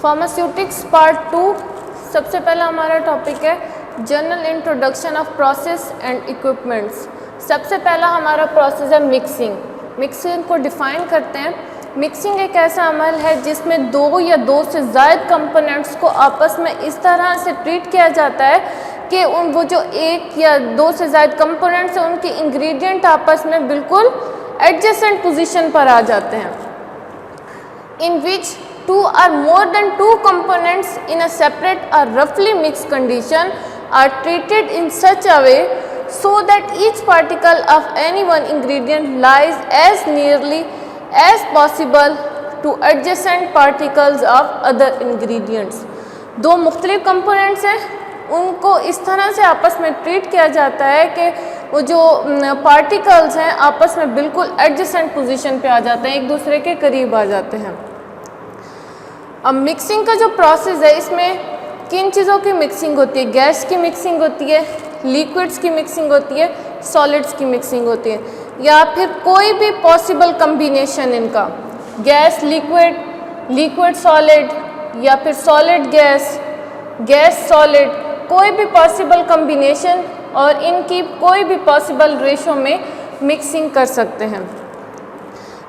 Pharmaceutics part 2। सबसे पहला हमारा टॉपिक है general introduction of process and equipments. सबसे पहला हमारा प्रोसेस है मिक्सिंग। मिक्सिंग को डिफ़ाइन करते हैं। मिक्सिंग एक ऐसा अमल है जिसमें दो या दो से ज़ायद कंपोनेंट्स को आपस में इस तरह से ट्रीट किया जाता है कि वो जो एक या दो से ज़ायद कंपोनेंट्स हैं उनके इंग्रेडिएंट आपस में बिल्कुल एडजेसेंट पोजीशन पर आ जाते हैं। इन विच two or more than two components in a separate or roughly mixed condition are treated in such a way so that each particle of any one ingredient lies as nearly as possible to adjacent particles of other ingredients। दो मुख्तलिफ components हैं, उनको इस तरह से आपस में treat किया जाता है कि वो जो पार्टिकल्स हैं आपस में बिल्कुल एडजेसेंट पोजीशन पे आ जाते हैं, एक दूसरे के करीब आ जाते हैं। अब मिक्सिंग का जो प्रोसेस है इसमें किन चीज़ों की मिक्सिंग होती है? गैस की मिक्सिंग होती है, लिक्विड्स की मिक्सिंग होती है, सॉलिड्स की मिक्सिंग होती है, या फिर कोई भी पॉसिबल कम्बिनेशन इनका, गैस लिक्विड, लिक्विड सॉलिड, या फिर सॉलिड गैस, गैस सॉलिड, कोई भी पॉसिबल कम्बिनेशन और इनकी कोई भी पॉसिबल रेशो में मिक्सिंग कर सकते हैं।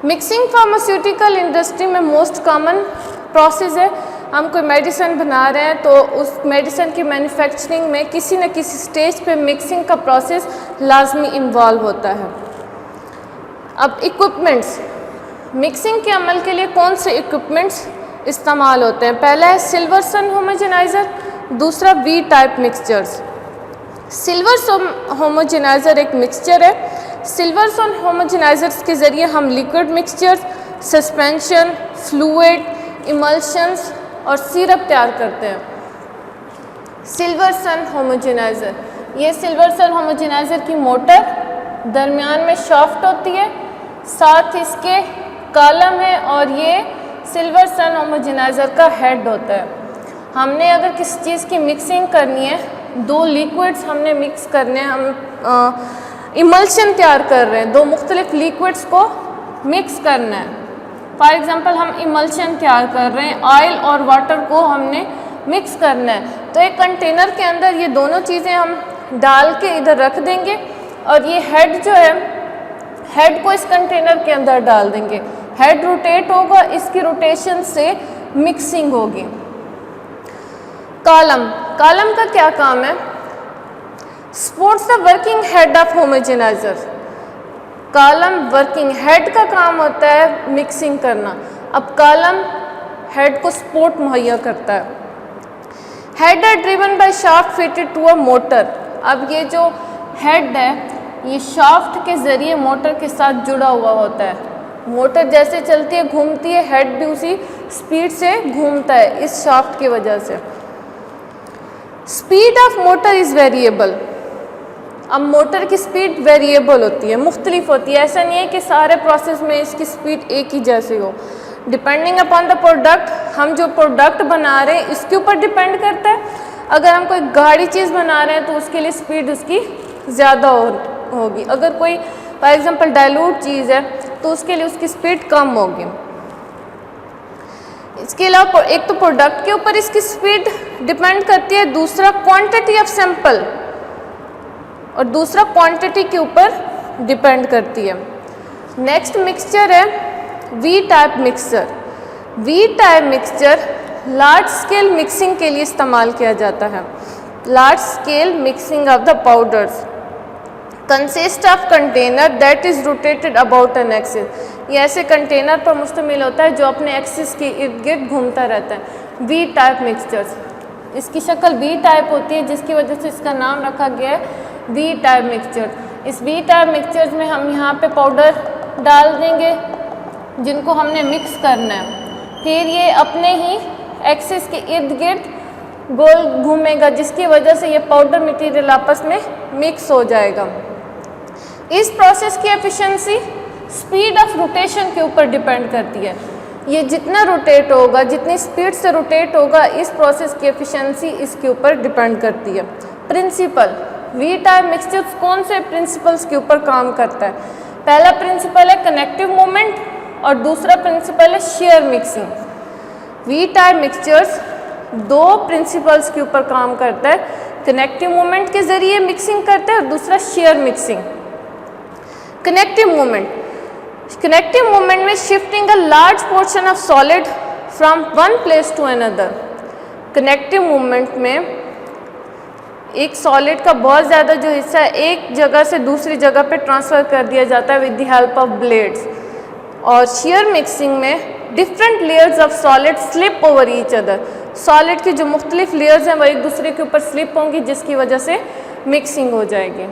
मिक्सिंग फार्मास्यूटिकल इंडस्ट्री में मोस्ट कॉमन प्रोसेस है। हम कोई मेडिसिन बना रहे हैं तो उस मेडिसिन की मैन्युफैक्चरिंग में किसी न किसी स्टेज पे मिक्सिंग का प्रोसेस लाजमी इन्वॉल्व होता है। अब इक्विपमेंट्स, मिक्सिंग के अमल के लिए कौन से इक्विपमेंट्स इस्तेमाल होते हैं? पहला है सिल्वरसन होमोजेनाइज़र, दूसरा वी टाइप मिक्सचर्स। सिल्वरसन होमोजेनाइज़र एक मिक्सचर है। सिल्वरसन होमोजेनाइज़र्स के ज़रिए हम liquid mixtures, suspension, fluid, emulsions और सिरप तैयार करते हैं। सिल्वरसन होमोजेनाइज़र, ये सिल्वरसन होमोजेनाइज़र की मोटर दरमियान में शाफ्ट होती है, साथ इसके कॉलम है और ये सिल्वरसन होमोजेनाइज़र का हेड होता है। हमने अगर किसी चीज़ की मिक्सिंग करनी है, दो लिक्विड्स हमने मिक्स करने हैं, हम इमल्शन तैयार कर रहे हैं, दो मुख्तलिफ लिक्विड्स को मिक्स करना है। फॉर एग्ज़ाम्पल हम इमल्शन तैयार कर रहे हैं, ऑयल और वाटर को हमने मिक्स करना है, तो एक कंटेनर के अंदर ये दोनों चीज़ें हम डाल के इधर रख देंगे और ये हेड जो है, हेड को इस कंटेनर के अंदर डाल देंगे। हेड रोटेट होगा, इसकी रोटेशन से मिक्सिंग होगी। कॉलम, कॉलम का क्या काम है? Supports the working head of homogeniser. Column working head का काम होता है मिक्सिंग करना। अब कॉलम हेड को सपोर्ट मुहैया करता है। Head are driven by shaft fitted to a motor. अब ये जो हेड है ये शाफ्ट के ज़रिए मोटर के साथ जुड़ा हुआ होता है। मोटर जैसे चलती है, घूमती है, हेड भी उसी स्पीड से घूमता है इस शाफ्ट की वजह से। Speed of motor is variable. अब मोटर की स्पीड वेरिएबल होती है, मुख्तलिफ होती है। ऐसा नहीं है कि सारे प्रोसेस में इसकी स्पीड एक ही जैसी हो। डिपेंडिंग अपॉन द प्रोडक्ट, हम जो प्रोडक्ट बना रहे हैं इसके ऊपर डिपेंड करता है। अगर हम कोई गाढ़ी चीज़ बना रहे हैं तो उसके लिए स्पीड उसकी ज़्यादा होगी। अगर कोई फॉर एग्ज़ाम्पल डाइल्यूट चीज़ है तो उसके लिए उसकी स्पीड कम होगी। इसके अलावा एक तो प्रोडक्ट के ऊपर इसकी स्पीड डिपेंड करती है, दूसरा क्वांटिटी ऑफ सैंपल और दूसरा क्वांटिटी के ऊपर डिपेंड करती है। नेक्स्ट मिक्सचर है V type mixture. V type mixture large scale mixing के लिए इस्तेमाल किया जाता है। Large scale mixing of the powders consist of container that is rotated about an axis. ये ऐसे कंटेनर पर मुश्तमिल होता है जो अपने एक्सिस के इर्द गिर्द घूमता रहता है। वी टाइप मिक्सचर्स, इसकी शक्ल वी टाइप होती है जिसकी वजह से इसका नाम रखा गया है वी टाइप मिक्सचर। इस वी टाइप मिक्सचर्स में हम यहाँ पे पाउडर डाल देंगे जिनको हमने मिक्स करना है, फिर ये अपने ही एक्सिस के इर्द गिर्द गोल घूमेगा जिसकी वजह से ये पाउडर मटेरियल आपस में मिक्स हो जाएगा। इस प्रोसेस की एफिशिएंसी स्पीड ऑफ रोटेशन के ऊपर डिपेंड करती है। ये जितना रोटेट होगा, जितनी स्पीड से रोटेट होगा, इस प्रोसेस की एफिशिएंसी इसके ऊपर डिपेंड करती है। प्रिंसिपल, वी टाइप मिक्सचर्स कौन से प्रिंसिपल्स के ऊपर काम करता है? पहला प्रिंसिपल है कनेक्टिव मोमेंट और दूसरा प्रिंसिपल है shear mixing. V type mixtures दो प्रिंसिपल्स के ऊपर काम करता है, कनेक्टिव मूवमेंट के ज़रिए मिक्सिंग करता है और दूसरा शेयर मिक्सिंग। कनेक्टिव मूवमेंट में shifting a large portion of solid from one place to another. Connective movement में एक सॉलिड का बहुत ज़्यादा जो हिस्सा है एक जगह से दूसरी जगह पे ट्रांसफ़र कर दिया जाता है with the help of blades. और शेयर मिक्सिंग में different layers of solid slip over each other. Solid की जो मुख्तलिफ लेयर्स हैं वो एक दूसरे के ऊपर स्लिप होंगी जिसकी वजह से मिक्सिंग हो जाएगी।